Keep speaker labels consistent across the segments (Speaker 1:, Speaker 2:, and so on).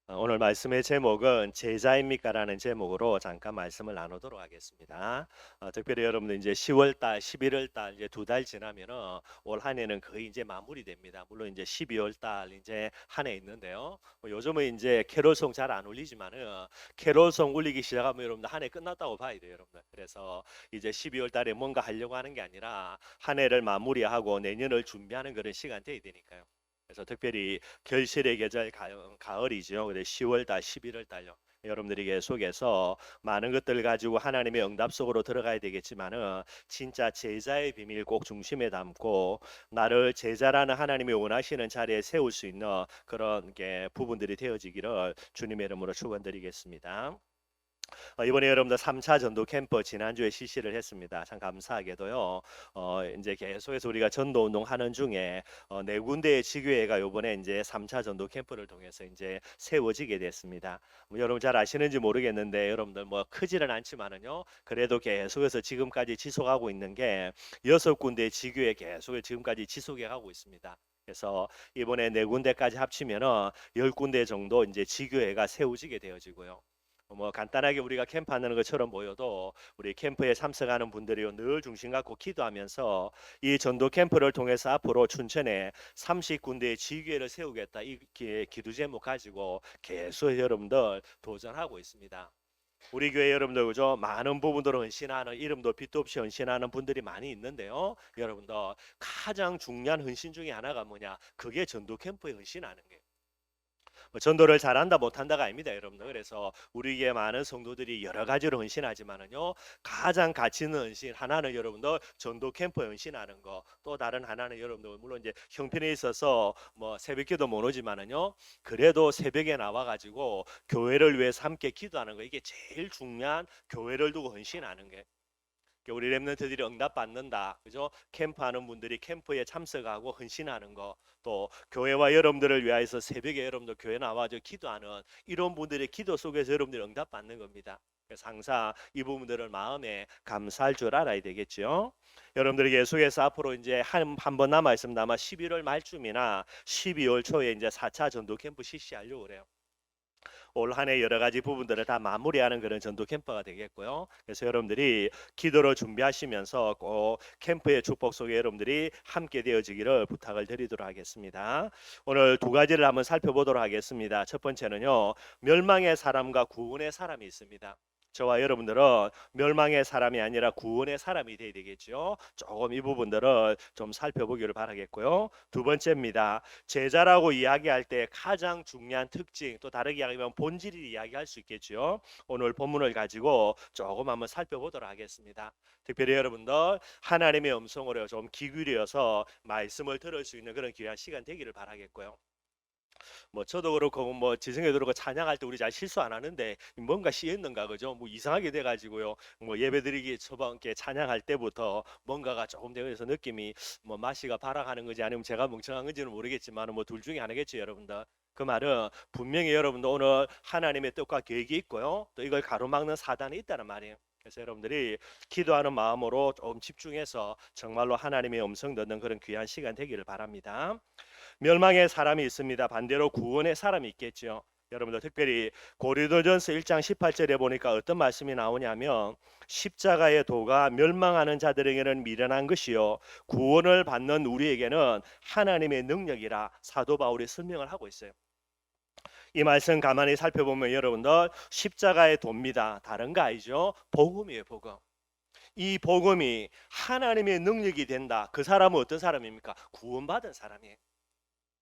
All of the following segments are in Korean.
Speaker 1: 오늘 말씀의 제목은 제자입니까라는 제목으로 잠깐 말씀을 나누도록 하겠습니다. 특별히 여러분들 이제 10월 달, 11월 달 이제 두 달 지나면은 올 한 해는 거의 이제 마무리됩니다. 물론 이제 12월 달 이제 한 해 있는데요. 요즘은 이제 캐롤송 잘 안 울리지만은 캐롤송 울리기 시작하면 여러분들 한 해 끝났다고 봐야 돼요, 여러분들. 그래서 이제 12월 달에 뭔가 하려고 하는 게 아니라 한 해를 마무리하고 내년을 준비하는 그런 시간 돼야 되니까요. 그래서 특별히 결실의 계절 가을이죠. 근데 10월 달, 11월 달요. 여러분들이 계속해서 많은 것들 가지고 하나님의 응답 속으로 들어가야 되겠지만은 진짜 제자의 비밀 꼭 중심에 담고 나를 제자라는 하나님이 원하시는 자리에 세울 수 있는 그런 게 부분들이 되어지기를 주님의 이름으로 축원드리겠습니다. 이번에 여러분들 3차 전도 캠프 지난주에 실시를 했습니다. 참 감사하게도요. 이제 계속해서 우리가 전도 운동하는 중에 네 군데의 지교회가 이번에 이제 3차 전도 캠프를 통해서 이제 세워지게 됐습니다. 여러분 잘 아시는지 모르겠는데 여러분들 뭐 크지는 않지만은요. 그래도 계속해서 지금까지 지속하고 있는 게 6군데의 지교회 계속 지금까지 지속해 가고 있습니다. 그래서 이번에 네 군데까지 합치면은 10군데 정도 이제 지교회가 세워지게 되어지고요. 뭐 간단하게 우리가 캠프하는 것처럼 보여도 우리 캠프에 참석하는 분들이 늘 중심 갖고 기도하면서 이 전도 캠프를 통해서 앞으로 춘천에 30군데의 지교회를 세우겠다 이 기도 제목 가지고 계속 여러분들 도전하고 있습니다. 우리 교회 여러분들 그죠? 많은 부분들을 헌신하는 이름도 빛도 없이 헌신하는 분들이 많이 있는데요. 여러분들 가장 중요한 헌신 중에 하나가 뭐냐? 그게 전도 캠프에 헌신하는 게. 뭐 전도를 잘한다 못한다가 아닙니다, 여러분들. 그래서 우리에게 많은 성도들이 여러 가지로 헌신하지만은요, 가장 가치 있는 헌신 하나는 여러분들 전도 캠프에 헌신하는 거, 또 다른 하나는 여러분들 물론 이제 형편에 있어서 뭐 새벽기도 못 오지만은요, 그래도 새벽에 나와가지고 교회를 위해서 함께 기도하는 거 이게 제일 중요한 교회를 두고 헌신하는 게. 우리 렘넌트들이 응답 받는다. 그죠? 캠프하는 분들이 캠프에 참석하고 헌신하는 거. 또 교회와 여러분들을 위하여서 새벽에 여러분들 교회 나와서 기도하는 이런 분들의 기도 속에서 여러분들이 응답 받는 겁니다. 그래서 항상 이 부분들을 마음에 감사할 줄 알아야 되겠죠. 여러분들이 계속해서 앞으로 이제 한 번 남아 있습니다. 아마 11월 말쯤이나 12월 초에 이제 4차 전도 캠프 실시하려고 그래요. 올 한 해 여러 가지 부분들을 다 마무리하는 그런 전도 캠프가 되겠고요. 그래서 여러분들이 기도로 준비하시면서 꼭 캠프의 축복 속에 여러분들이 함께 되어지기를 부탁을 드리도록 하겠습니다. 오늘 두 가지를 한번 살펴보도록 하겠습니다. 첫 번째는요, 멸망의 사람과 구원의 사람이 있습니다. 저와 여러분들은 멸망의 사람이 아니라 구원의 사람이 되어야 되겠죠. 조금 이 부분들을 좀 살펴보기를 바라겠고요. 두 번째입니다. 제자라고 이야기할 때 가장 중요한 특징, 또 다르게 이야기하면 본질을 이야기할 수 있겠죠. 오늘 본문을 가지고 조금 한번 살펴보도록 하겠습니다. 특별히 여러분들 하나님의 음성으로 좀 귀 기울여서 말씀을 들을 수 있는 그런 귀한 시간 되기를 바라겠고요. 뭐 저도 그렇고 뭐 지성에도 그렇고 찬양할 때 우리 잘 실수 안 하는데 뭔가 시했는가 그죠? 뭐 이상하게 돼가지고요. 뭐 예배드리기 초반께 찬양할 때부터 뭔가가 조금 되어서 느낌이 뭐 마시가 발악하는 건지 아니면 제가 멍청한 건지는 모르겠지만 뭐 둘 중에 하나겠죠, 여러분들. 그 말은 분명히 여러분들 오늘 하나님의 뜻과 계획이 있고요. 또 이걸 가로막는 사단이 있다는 말이에요. 그래서 여러분들이 기도하는 마음으로 좀 집중해서 정말로 하나님의 음성 듣는 그런 귀한 시간 되기를 바랍니다. 멸망의 사람이 있습니다. 반대로 구원의 사람이 있겠죠. 여러분들 특별히 고린도전서 1장 18절에 보니까 어떤 말씀이 나오냐면 십자가의 도가 멸망하는 자들에게는 미련한 것이요 구원을 받는 우리에게는 하나님의 능력이라 사도 바울이 설명을 하고 있어요. 이 말씀 가만히 살펴보면 여러분들 십자가의 도입니다. 다른 거 아니죠? 복음이에요, 복음. 이 복음이 하나님의 능력이 된다. 그 사람은 어떤 사람입니까? 구원받은 사람이에요.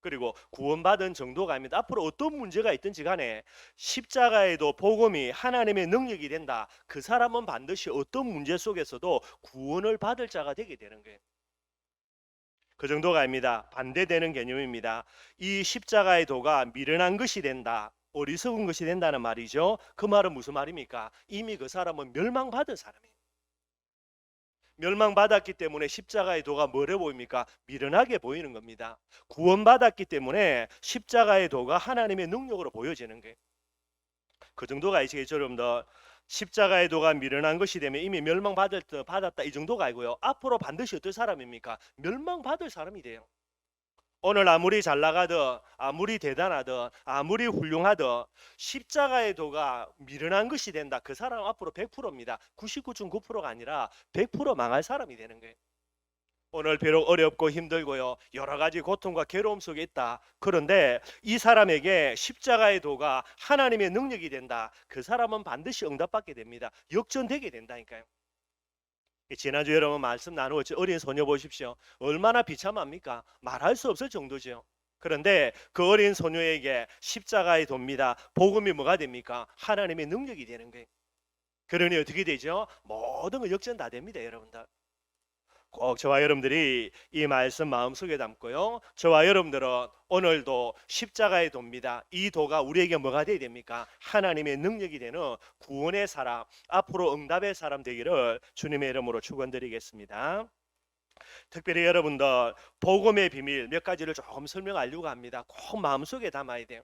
Speaker 1: 그리고 구원받은 정도가 아닙니다. 앞으로 어떤 문제가 있든지 간에 십자가에도 복음이 하나님의 능력이 된다. 그 사람은 반드시 어떤 문제 속에서도 구원을 받을 자가 되게 되는 거예요. 그 정도가 아닙니다. 반대되는 개념입니다. 이 십자가의 도가 미련한 것이 된다. 어리석은 것이 된다는 말이죠. 그 말은 무슨 말입니까? 이미 그 사람은 멸망받은 사람이에요. 멸망받았기 때문에 십자가의 도가 뭐래 보입니까? 미련하게 보이는 겁니다. 구원받았기 때문에 십자가의 도가 하나님의 능력으로 보여지는 거예요. 그 정도가 아시겠죠, 여러분들? 십자가의 도가 미련한 것이 되면 이미 받았다 이 정도가 아니고요. 앞으로 반드시 어떤 사람입니까? 멸망받을 사람이 돼요. 오늘 아무리 잘 나가든 아무리 대단하든 아무리 훌륭하든 십자가의 도가 미련한 것이 된다. 그 사람 앞으로 100%입니다. 99.9%가 아니라 100% 망할 사람이 되는 거예요. 오늘 비록 어렵고 힘들고요. 여러 가지 고통과 괴로움 속에 있다. 그런데 이 사람에게 십자가의 도가 하나님의 능력이 된다. 그 사람은 반드시 응답받게 됩니다. 역전되게 된다니까요. 지난주 여러분 말씀 나누었죠. 어린 소녀 보십시오. 얼마나 비참합니까? 말할 수 없을 정도죠. 그런데 그 어린 소녀에게 십자가의 돕니다. 복음이 뭐가 됩니까? 하나님의 능력이 되는 거예요. 그러니 어떻게 되죠? 모든 거 역전 다 됩니다, 여러분들. 꼭 저와 여러분들이 이 말씀 마음속에 담고요. 저와 여러분들은 오늘도 십자가의 도입니다. 이 도가 우리에게 뭐가 되어야 됩니까? 하나님의 능력이 되는 구원의 사람, 앞으로 응답의 사람 되기를 주님의 이름으로 축원드리겠습니다. 특별히 여러분들 복음의 비밀 몇 가지를 조금 설명하려고 합니다. 꼭 마음속에 담아야 돼요.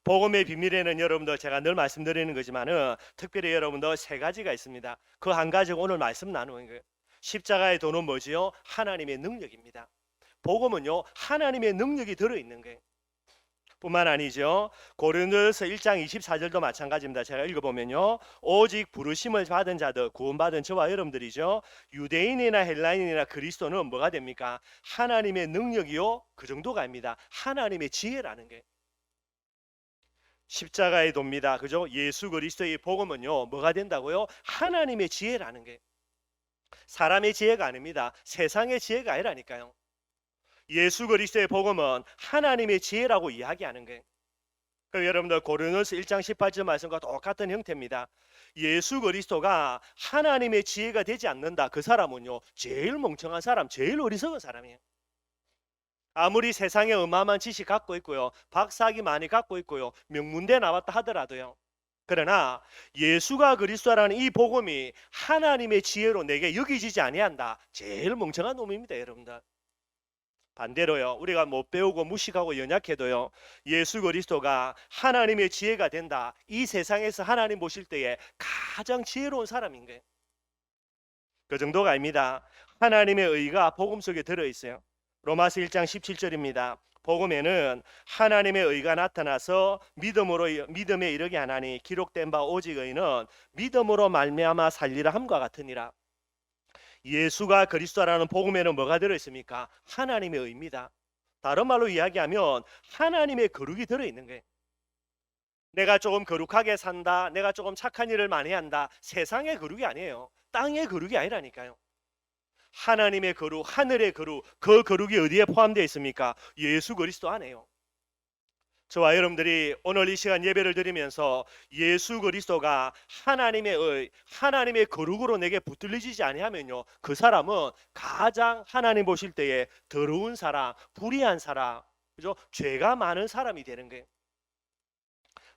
Speaker 1: 복음의 비밀에는 여러분들 제가 늘 말씀드리는 거지만은 특별히 여러분들 세 가지가 있습니다. 그 한 가지가 오늘 말씀 나누는 거예요. 십자가의 도는 뭐지요? 하나님의 능력입니다. 복음은요, 하나님의 능력이 들어있는 거예요. 뿐만 아니죠. 고린도서 1장 24절도 마찬가지입니다. 제가 읽어보면요. 오직 부르심을 받은 자들, 구원받은 저와 여러분들이죠. 유대인이나 헬라인이나 그리스도는 뭐가 됩니까? 하나님의 능력이요. 그 정도가 아닙니다. 하나님의 지혜라는 게. 십자가의 돕니다. 그죠? 예수 그리스도의 복음은요. 뭐가 된다고요? 하나님의 지혜라는 게. 사람의 지혜가 아닙니다. 세상의 지혜가 아니라니까요. 예수 그리스도의 복음은 하나님의 지혜라고 이야기하는 거예요. 그 여러분들 고린도서 1장 18절 말씀과 똑같은 형태입니다. 예수 그리스도가 하나님의 지혜가 되지 않는다. 그 사람은요. 제일 멍청한 사람, 제일 어리석은 사람이에요. 아무리 세상에 어마어마한 지식 갖고 있고요. 박사학위 많이 갖고 있고요. 명문대 나왔다 하더라도요. 그러나 예수가 그리스도라는 이 복음이 하나님의 지혜로 내게 여기지지 아니한다. 제일 멍청한 놈입니다, 여러분들. 반대로요. 우리가 못 배우고 무식하고 연약해도요. 예수 그리스도가 하나님의 지혜가 된다. 이 세상에서 하나님 보실 때에 가장 지혜로운 사람인 거예요. 그 정도가 아닙니다. 하나님의 의가 복음 속에 들어있어요. 로마서 1장 17절입니다. 복음에는 하나님의 의가 나타나서 믿음에 이르게 하나니 기록된 바 오직 의는 믿음으로 말미암아 살리라 함과 같으니라. 예수가 그리스도라는 복음에는 뭐가 들어있습니까? 하나님의 의입니다. 다른 말로 이야기하면 하나님의 거룩이 들어있는 거예요. 내가 조금 거룩하게 산다, 내가 조금 착한 일을 많이 한다, 세상의 거룩이 아니에요. 땅의 거룩이 아니라니까요. 하나님의 거룩, 하늘의 거룩, 그 거룩이 어디에 포함되어 있습니까? 예수 그리스도 안에요. 저와 여러분들이 오늘 이 시간 예배를 드리면서 예수 그리스도가 하나님의 의, 하나님의 거룩으로 내게 붙들리지 아니하면요, 그 사람은 가장 하나님 보실 때에 더러운 사람, 불의한 사람, 그죠? 죄가 많은 사람이 되는 거예요.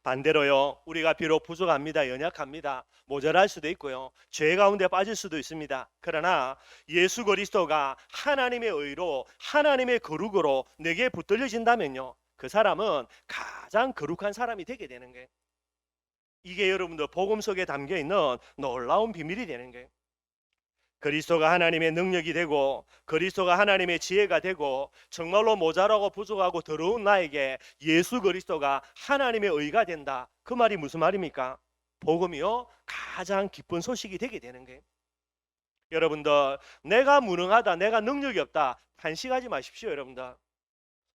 Speaker 1: 반대로요, 우리가 비록 부족합니다, 연약합니다, 모자랄 수도 있고요, 죄 가운데 빠질 수도 있습니다. 그러나 예수 그리스도가 하나님의 의로, 하나님의 거룩으로 내게 붙들려진다면요, 그 사람은 가장 거룩한 사람이 되게 되는 거예요. 이게 여러분들 복음 속에 담겨 있는 놀라운 비밀이 되는 거예요. 그리스도가 하나님의 능력이 되고 그리스도가 하나님의 지혜가 되고 정말로 모자라고 부족하고 더러운 나에게 예수 그리스도가 하나님의 의가 된다. 그 말이 무슨 말입니까? 복음이요, 가장 기쁜 소식이 되게 되는 거예요. 여러분들, 내가 무능하다, 내가 능력이 없다, 탄식하지 마십시오. 여러분들,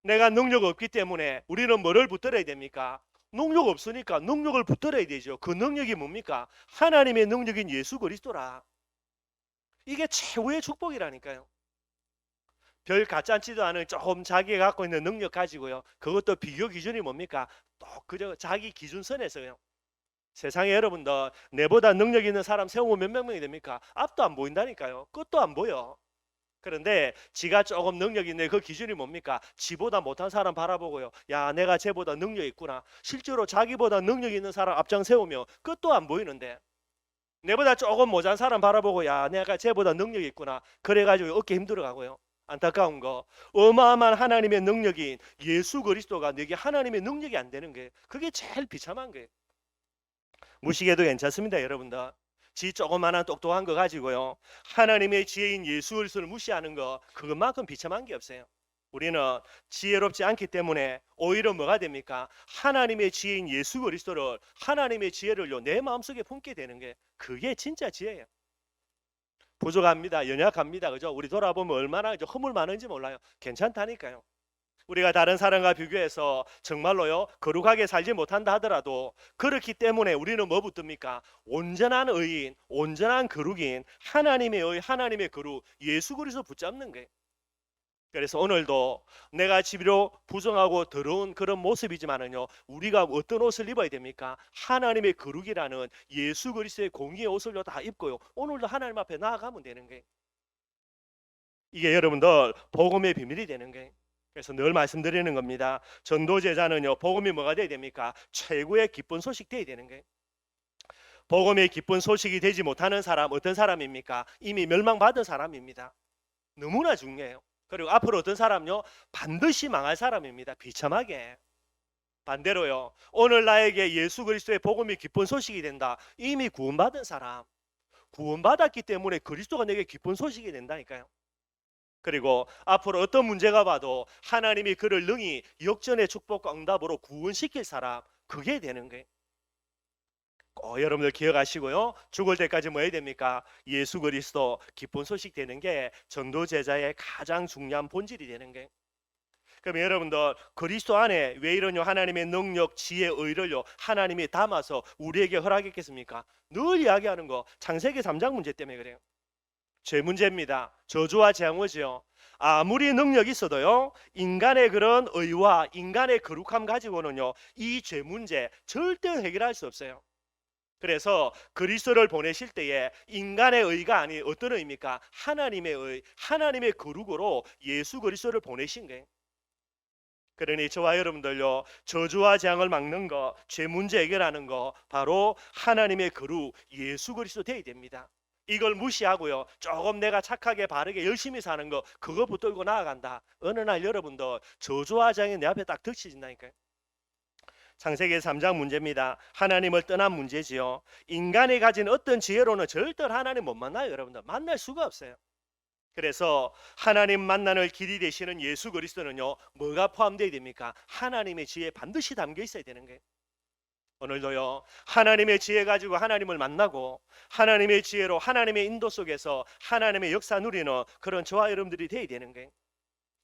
Speaker 1: 내가 능력 없기 때문에 우리는 뭐를 붙들어야 됩니까? 능력 없으니까 능력을 붙들어야 되죠. 그 능력이 뭡니까? 하나님의 능력인 예수 그리스도라. 이게 최후의 축복이라니까요. 별 가짜치도 않은 조금 자기가 갖고 있는 능력 가지고요, 그것도 비교 기준이 뭡니까? 또 그저 자기 기준선에서요. 세상에 여러분들, 내보다 능력 있는 사람 세우면 몇 명이 됩니까? 앞도 안 보인다니까요. 끝도 안 보여. 그런데 지가 조금 능력 있는 그 기준이 뭡니까? 지보다 못한 사람 바라보고요, 야, 내가 쟤보다 능력 있구나. 실제로 자기보다 능력 있는 사람 앞장 세우면 끝도 안 보이는데, 내보다 조금 모자란 사람 바라보고, 야, 내가 쟤보다 능력이 있구나. 그래가지고 어깨 힘들어가고요. 안타까운 거, 어마어마한 하나님의 능력인 예수 그리스도가 내게 하나님의 능력이 안 되는 게, 그게 제일 비참한 거예요. 무식해도 괜찮습니다, 여러분들. 지 조그마한 똑똑한 거 가지고요, 하나님의 지혜인 예수 그리스도를 무시하는 거, 그것만큼 비참한 게 없어요. 우리는 지혜롭지 않기 때문에 오히려 뭐가 됩니까? 하나님의 지혜인 예수 그리스도를, 하나님의 지혜를요 내 마음속에 품게 되는 게, 그게 진짜 지혜예요. 부족합니다. 연약합니다. 그죠? 우리 돌아보면 얼마나 허물 많은지 몰라요. 괜찮다니까요. 우리가 다른 사람과 비교해서 정말로요 거룩하게 살지 못한다 하더라도, 그렇기 때문에 우리는 뭐 붙듭니까? 온전한 의인, 온전한 거룩인 하나님의 의, 하나님의 거룩 예수 그리스도 붙잡는 거예요. 그래서 오늘도 내가 비록 부정하고 더러운 그런 모습이지만은요, 우리가 어떤 옷을 입어야 됩니까? 하나님의 거룩이라는 예수 그리스도의 공의의 옷을요 다 입고요, 오늘도 하나님 앞에 나아가면 되는 거예요. 이게 여러분들 복음의 비밀이 되는 거예요. 그래서 늘 말씀드리는 겁니다. 전도 제자는요 복음이 뭐가 돼야 됩니까? 최고의 기쁜 소식 돼야 되는 거예요. 복음의 기쁜 소식이 되지 못하는 사람 어떤 사람입니까? 이미 멸망받은 사람입니다. 너무나 중요해요. 그리고 앞으로 어떤 사람요? 반드시 망할 사람입니다. 비참하게. 반대로요, 오늘 나에게 예수 그리스도의 복음이 기쁜 소식이 된다. 이미 구원받은 사람, 구원받았기 때문에 그리스도가 내게 기쁜 소식이 된다니까요. 그리고 앞으로 어떤 문제가 봐도 하나님이 그를 능히 역전의 축복과 응답으로 구원시킬 사람, 그게 되는 거예요. 여러분들 기억하시고요, 죽을 때까지 뭐 해야 됩니까? 예수 그리스도 기쁜 소식 되는 게 전도 제자의 가장 중요한 본질이 되는 거예요. 그럼 여러분들 그리스도 안에 왜 이러냐? 하나님의 능력, 지혜, 의를요 하나님이 담아서 우리에게 허락했겠습니까? 늘 이야기하는 거 창세기 3장 문제 때문에 그래요. 죄 문제입니다. 저주와 재앙이죠. 아무리 능력이 있어도요 인간의 그런 의와 인간의 거룩함 가지고는요 이 죄 문제 절대 해결할 수 없어요. 그래서 그리스도를 보내실 때에 인간의 의가 아닌 어떤 의입니까? 하나님의 의, 하나님의 거룩으로 예수 그리스도를 보내신 거예요. 그러니 저와 여러분들요 저주와 재앙을 막는 거, 죄 문제 해결하는 거 바로 하나님의 거룩 예수 그리스도 되어야 됩니다. 이걸 무시하고요 조금 내가 착하게 바르게 열심히 사는 거 그거 붙들고 나아간다, 어느 날 여러분들 저주와 재앙이 내 앞에 딱 닥쳐진다니까요. 창세기 3장 문제입니다. 하나님을 떠난 문제지요. 인간이 가진 어떤 지혜로는 절대 하나님 못 만나요. 여러분들 만날 수가 없어요. 그래서 하나님 만나는 길이 되시는 예수 그리스도는요 뭐가 포함되어야 됩니까? 하나님의 지혜에 반드시 담겨 있어야 되는 거예요. 오늘도요 하나님의 지혜 가지고 하나님을 만나고 하나님의 지혜로 하나님의 인도 속에서 하나님의 역사 누리는 그런 저와 여러분들이 되어야 되는 거예요.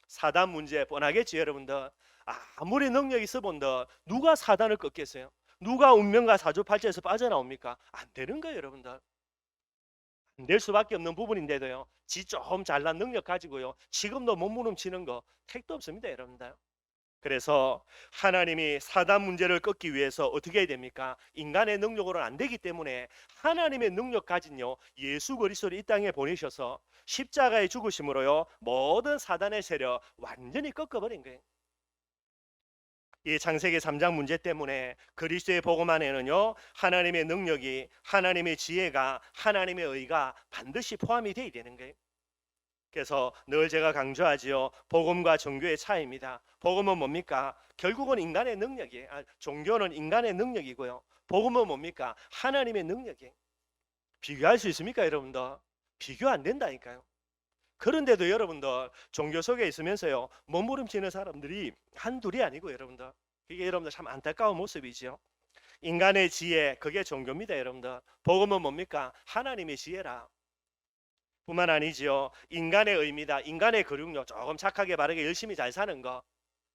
Speaker 1: 사단 문제 뻔하겠지 여러분들. 아무리 능력이 있어 본들 누가 사단을 꺾겠어요? 누가 운명과 사주팔자에서 빠져나옵니까? 안 되는 거예요 여러분들. 안 될 수밖에 없는 부분인데도요 지 좀 잘난 능력 가지고요 지금도 몸부림치는 거 택도 없습니다 여러분들. 그래서 하나님이 사단 문제를 꺾기 위해서 어떻게 해야 됩니까? 인간의 능력으로는 안 되기 때문에 하나님의 능력 가진요 예수 그리스도를 이 땅에 보내셔서 십자가의 죽으심으로요 모든 사단의 세력 완전히 꺾어버린 거예요. 이 창세기 3장 문제 때문에 그리스도의 복음 안에는요 하나님의 능력이, 하나님의 지혜가, 하나님의 의가 반드시 포함이 되어야 되는 거예요. 그래서 늘 제가 강조하지요, 복음과 종교의 차이입니다. 복음은 뭡니까? 결국은 인간의 능력이에요. 종교는 인간의 능력이고요, 복음은 뭡니까? 하나님의 능력이에요. 비교할 수 있습니까 여러분들? 비교 안 된다니까요. 그런데도 여러분들 종교 속에 있으면서요 몸부림치는 사람들이 한둘이 아니고 여러분들, 이게 여러분들 참 안타까운 모습이지요. 인간의 지혜 그게 종교입니다 여러분들. 복음은 뭡니까? 하나님의 지혜라. 뿐만 아니지요 인간의 의입니다. 인간의 거룩력, 조금 착하게 바르게 열심히 잘 사는 거.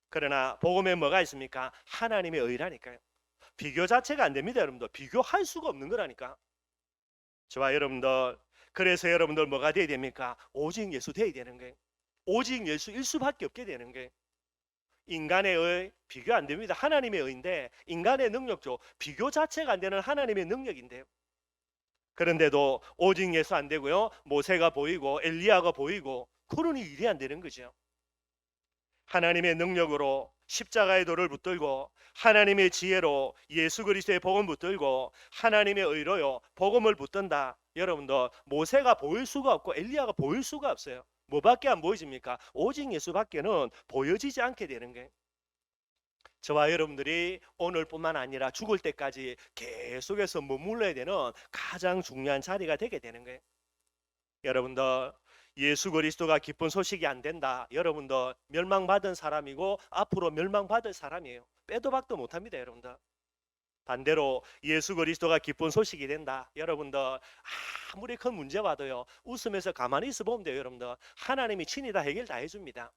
Speaker 1: 그러나 복음에 뭐가 있습니까? 하나님의 의라니까요. 비교 자체가 안 됩니다 여러분들. 비교할 수가 없는 거라니까. 저와 여러분들, 그래서 여러분들 뭐가 돼야 됩니까? 오직 예수 돼야 되는 거예요. 오직 예수일 수밖에 없게 되는 거예요. 인간의 의 비교 안 됩니다. 하나님의 의인데 인간의 능력죠. 비교 자체가 안 되는 하나님의 능력인데요. 그런데도 오직 예수 안 되고요. 모세가 보이고 엘리야가 보이고 그러니 일이 안 되는 거죠. 하나님의 능력으로 십자가의 돌을 붙들고 하나님의 지혜로 예수 그리스도의 복음 붙들고 하나님의 의로요 복음을 붙든다. 여러분들 모세가 보일 수가 없고 엘리야가 보일 수가 없어요. 뭐밖에 안 보여집니까? 오직 예수밖에는 보여지지 않게 되는 거예요. 저와 여러분들이 오늘뿐만 아니라 죽을 때까지 계속해서 머물러야 되는 가장 중요한 자리가 되게 되는 거예요. 여러분들 예수 그리스도가 기쁜 소식이 안 된다. 여러분들 멸망받은 사람이고 앞으로 멸망받을 사람이에요. 빼도 박도 못합니다, 여러분들. 반대로 예수 그리스도가 기쁜 소식이 된다. 여러분들 아무리 큰 문제 와도요, 웃으면서 가만히 있어 보면 돼요, 여러분들. 하나님이 친히 다 해결 다 해줍니다.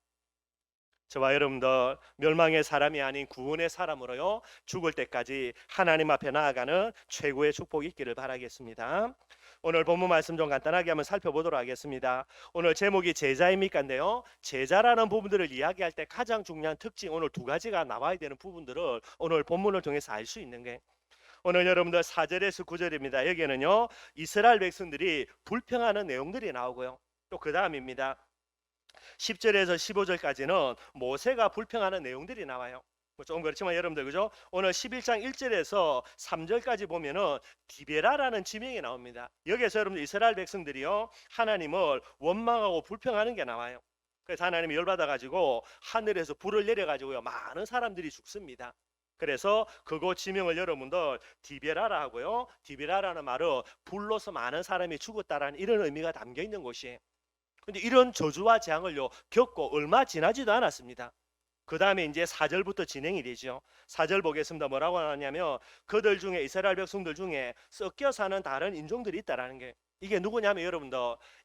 Speaker 1: 저와 여러분들 멸망의 사람이 아닌 구원의 사람으로요, 죽을 때까지 하나님 앞에 나아가는 최고의 축복이 있기를 바라겠습니다. 오늘 본문 말씀 좀 간단하게 한번 살펴보도록 하겠습니다. 오늘 제목이 제자입니까인데요, 제자라는 부분들을 이야기할 때 가장 중요한 특징, 오늘 두 가지가 나와야 되는 부분들을 오늘 본문을 통해서 알 수 있는 게, 오늘 여러분들 4절에서 9절입니다. 여기에는요, 이스라엘 백성들이 불평하는 내용들이 나오고요, 또 그 다음입니다. 10절에서 15절까지는 모세가 불평하는 내용들이 나와요. 좀 그렇지만 여러분들, 그죠? 오늘 11장 1절에서 3절까지 보면은 디베라라는 지명이 나옵니다. 여기에서 여러분들 이스라엘 백성들이요, 하나님을 원망하고 불평하는 게 나와요. 그래서 하나님이 열받아 가지고 하늘에서 불을 내려 가지고요, 많은 사람들이 죽습니다. 그래서 그곳 지명을 여러분들 디베라라 하고요, 디베라라는 말은 불로서 많은 사람이 죽었다라는 이런 의미가 담겨 있는 곳이에요. 근데 이런 저주와 재앙을요 겪고 얼마 지나지도 않았습니다. 그 다음에 이제 4절부터 진행이 되죠. 4절 보겠습니다. 뭐라고 하냐면, 그들 중에, 이스라엘 백성들 중에 섞여 사는 다른 인종들이 있다라는 게, 이게 누구냐면 여러분들,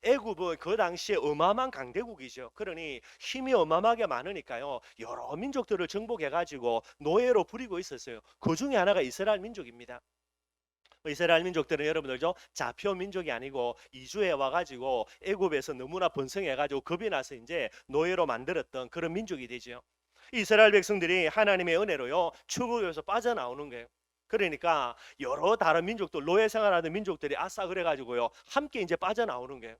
Speaker 1: 애굽은 그 당시에 어마어마한 강대국이죠. 그러니 힘이 어마어마하게 많으니까요, 여러 민족들을 정복해 가지고 노예로 부리고 있었어요. 그 중에 하나가 이스라엘 민족입니다. 이스라엘 민족들은 여러분들죠, 자표 민족이 아니고 이주해 와가지고 애굽에서 너무나 번성해가지고 겁이 나서 이제 노예로 만들었던 그런 민족이 되죠. 이스라엘 백성들이 하나님의 은혜로요 출애굽에서 빠져나오는 거예요. 그러니까 여러 다른 민족들, 노예 생활하는 민족들이 아싸 그래가지고요 함께 이제 빠져나오는 거예요.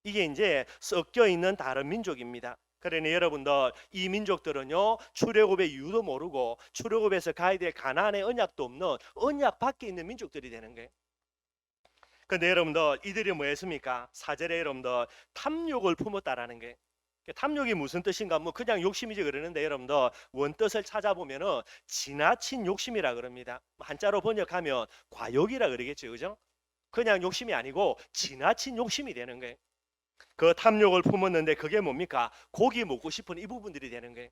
Speaker 1: 이게 이제 섞여 있는 다른 민족입니다. 그러니 여러분들, 이 민족들은요 출애굽의 이유도 모르고 출애굽에서 가야 될 가나안의 언약도 없는 언약 밖에 있는 민족들이 되는 거예요. 근데 여러분들, 이들이 뭐 했습니까? 4절에 여러분들 탐욕을 품었다라는 게, 탐욕이 무슨 뜻인가? 뭐 그냥 욕심이지 그러는데, 여러분들 원뜻을 찾아보면은 지나친 욕심이라 그럽니다. 한자로 번역하면 과욕이라 그러겠죠, 그죠? 그냥 욕심이 아니고 지나친 욕심이 되는 거예요. 그 탐욕을 품었는데 그게 뭡니까? 고기 먹고 싶은 이 부분들이 되는 거예요.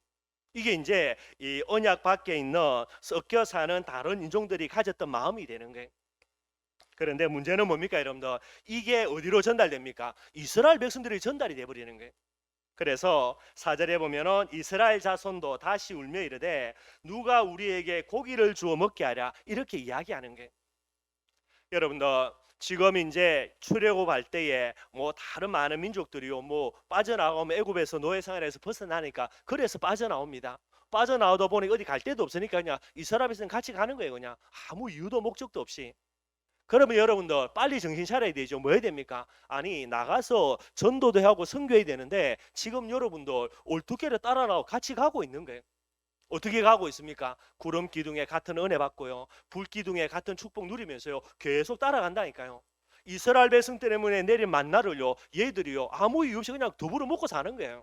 Speaker 1: 이게 이제 이 언약 밖에 있는 섞여 사는 다른 인종들이 가졌던 마음이 되는 거예요. 그런데 문제는 뭡니까, 여러분들? 이게 어디로 전달됩니까? 이스라엘 백성들이 전달이 돼버리는 거예요. 그래서 4절에 보면은 이스라엘 자손도 다시 울며 이르되 누가 우리에게 고기를 주어 먹게 하랴, 이렇게 이야기하는 거예요. 여러분들, 지금 이제 출애굽할 때에 뭐 다른 많은 민족들이요 뭐 빠져나가면 애굽에서 노예 생활에서 벗어나니까 그래서 빠져나옵니다. 빠져나오다 보니 어디 갈 데도 없으니까 그냥 이스라엘에서는 같이 가는 거예요. 그냥 아무 이유도 목적도 없이. 그러면 여러분들 빨리 정신 차려야 되죠. 뭐 해야 됩니까? 아니, 나가서 전도도 하고 선교해야 되는데 지금 여러분들 올토개를 따라 나오고 같이 가고 있는 거예요. 어떻게 가고 있습니까? 구름 기둥에 같은 은혜 받고요, 불 기둥에 같은 축복 누리면서요 계속 따라간다니까요. 이스라엘 백성 때문에 내린 만나를요 얘들이요 아무 이유 없이 그냥 더불어 먹고 사는 거예요.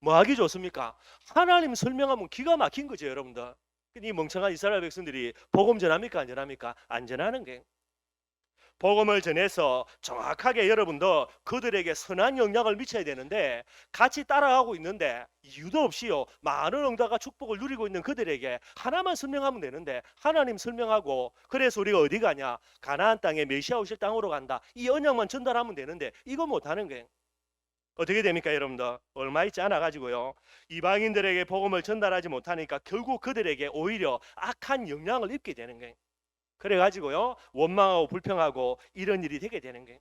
Speaker 1: 뭐 하기 좋습니까? 하나님 설명하면 기가 막힌 거죠, 여러분들. 이 멍청한 이스라엘 백성들이 복음 전합니까, 안 전합니까? 안 전하는 게, 복음을 전해서 정확하게 여러분도 그들에게 선한 영향을 미쳐야 되는데 같이 따라가고 있는데 이유도 없이요 많은 응답과 축복을 누리고 있는 그들에게 하나만 설명하면 되는데, 하나님 설명하고 그래서 우리가 어디 가냐, 가나안 땅에 메시아 오실 땅으로 간다, 이 언약만 전달하면 되는데 이거 못하는 게 어떻게 됩니까, 여러분들? 얼마 있지 않아 가지고요 이방인들에게 복음을 전달하지 못하니까 결국 그들에게 오히려 악한 영향을 입게 되는 거예요. 그래가지고요 원망하고 불평하고 이런 일이 되게 되는 거예요.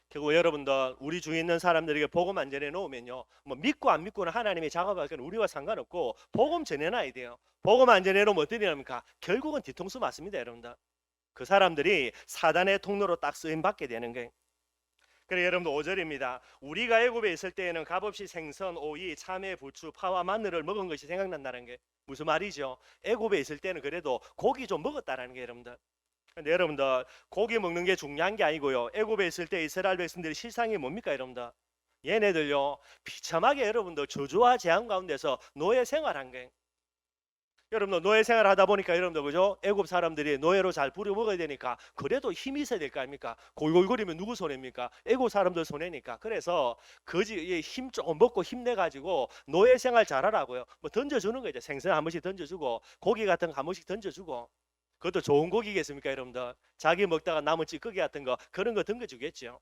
Speaker 1: 결국 여러분들, 우리 중에 있는 사람들에게 복음 안 전해 놓으면요 뭐 믿고 안 믿고는 하나님이 작업할 건 우리와 상관없고 복음 전해놔야 돼요. 복음 안 전해 놓으면 어떻게 됩니까? 결국은 뒤통수 맞습니다, 여러분들. 그 사람들이 사단의 통로로 딱 쓰임 받게 되는 거예요. 그래 여러분들 5절입니다. 우리가 애굽에 있을 때에는 값없이 생선, 오이, 참외, 부추, 파와 마늘을 먹은 것이 생각난다는 게 무슨 말이죠? 애굽에 있을 때는 그래도 고기 좀 먹었다라는 게, 여러분들. 근데 여러분들, 고기 먹는 게 중요한 게 아니고요 애굽에 있을 때 이스라엘 백성들의 실상이 뭡니까, 여러분들? 얘네들요 비참하게 여러분들 저주와 재앙 가운데서 노예 생활한 게, 여러분들 노예 생활 하다 보니까 여러분들 그죠? 애굽 사람들이 노예로 잘 부려 먹어야 되니까 그래도 힘이 있어야 될 거 아닙니까? 골골거리면 누구 손해입니까? 애굽 사람들 손해니까. 그래서 거지 힘 조금 먹고 힘내 가지고 노예 생활 잘하라고요. 뭐 던져주는 거죠. 생선 한 번씩 던져주고 고기 같은 거 한 번씩 던져주고. 그것도 좋은 고기겠습니까, 여러분들? 자기 먹다가 남은 찌꺼기 같은 거 그런 거 던져주겠죠.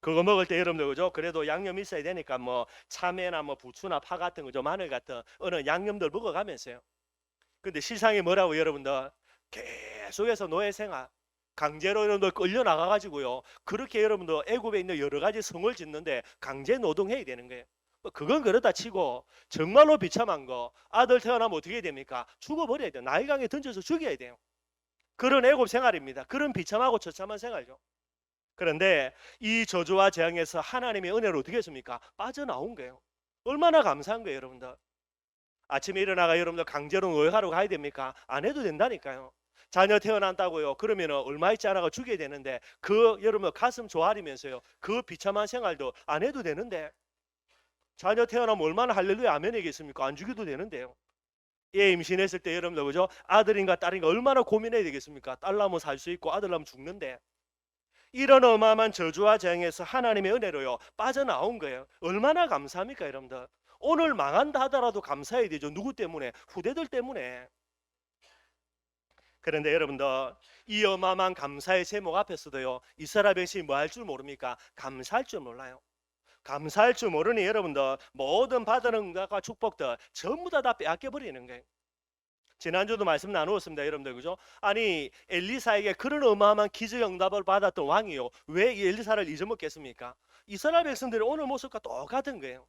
Speaker 1: 그거 먹을 때 여러분들 그죠? 그래도 양념 있어야 되니까 뭐 참외나 뭐 부추나 파 같은 거죠, 마늘 같은 어느 양념들 먹어가면서요. 근데 실상이 뭐라고 여러분들? 계속해서 노예 생활 강제로 여러분들 끌려 나가 가지고요. 그렇게 여러분들 애굽에 있는 여러 가지 성을 짓는데 강제 노동해야 되는 거예요. 그건 그렇다 치고 정말로 비참한 거 아들 태어나면 어떻게 됩니까? 죽어버려야 돼요. 나일강에 던져서 죽여야 돼요. 그런 애굽 생활입니다. 그런 비참하고 처참한 생활이죠. 그런데 이 저주와 재앙에서 하나님의 은혜로 어떻게 했습니까? 빠져나온 거예요. 얼마나 감사한 거예요, 여러분들. 아침에 일어나가 여러분들 강제로 노예하러 가야 됩니까? 안 해도 된다니까요. 자녀 태어난다고요. 그러면 얼마 있지 않아가 죽여야 되는데 그 여러분 가슴 조아리면서요. 그 비참한 생활도 안 해도 되는데 자녀 태어나면 얼마나 할렐루야 아멘이겠습니까? 안 죽여도 되는데요. 예, 임신했을 때 여러분들 그죠? 아들인가 딸인가 얼마나 고민해야 되겠습니까? 딸 낳으면 살 수 있고 아들 낳으면 죽는데 이런 어마어마한 저주와 재앙에서 하나님의 은혜로요 빠져나온 거예요. 얼마나 감사합니까 여러분들? 오늘 망한다 하더라도 감사해야 되죠. 누구 때문에? 후대들 때문에. 그런데 여러분들 이 어마어마한 감사의 제목 앞에서도요 이스라엘 백성이 뭐 할 줄 모릅니까? 감사할 줄 몰라요. 감사할 줄 모르니 여러분들 모든 받은 응답과 축복들 전부 다 빼앗겨 버리는 거예요. 지난주도 말씀 나누었습니다, 여러분들 그죠? 아니 엘리사에게 그런 어마어마한 기적 응답을 받았던 왕이요 왜 이 엘리사를 잊어먹겠습니까? 이스라엘 백성들이 오늘 모습과 똑같은 거예요.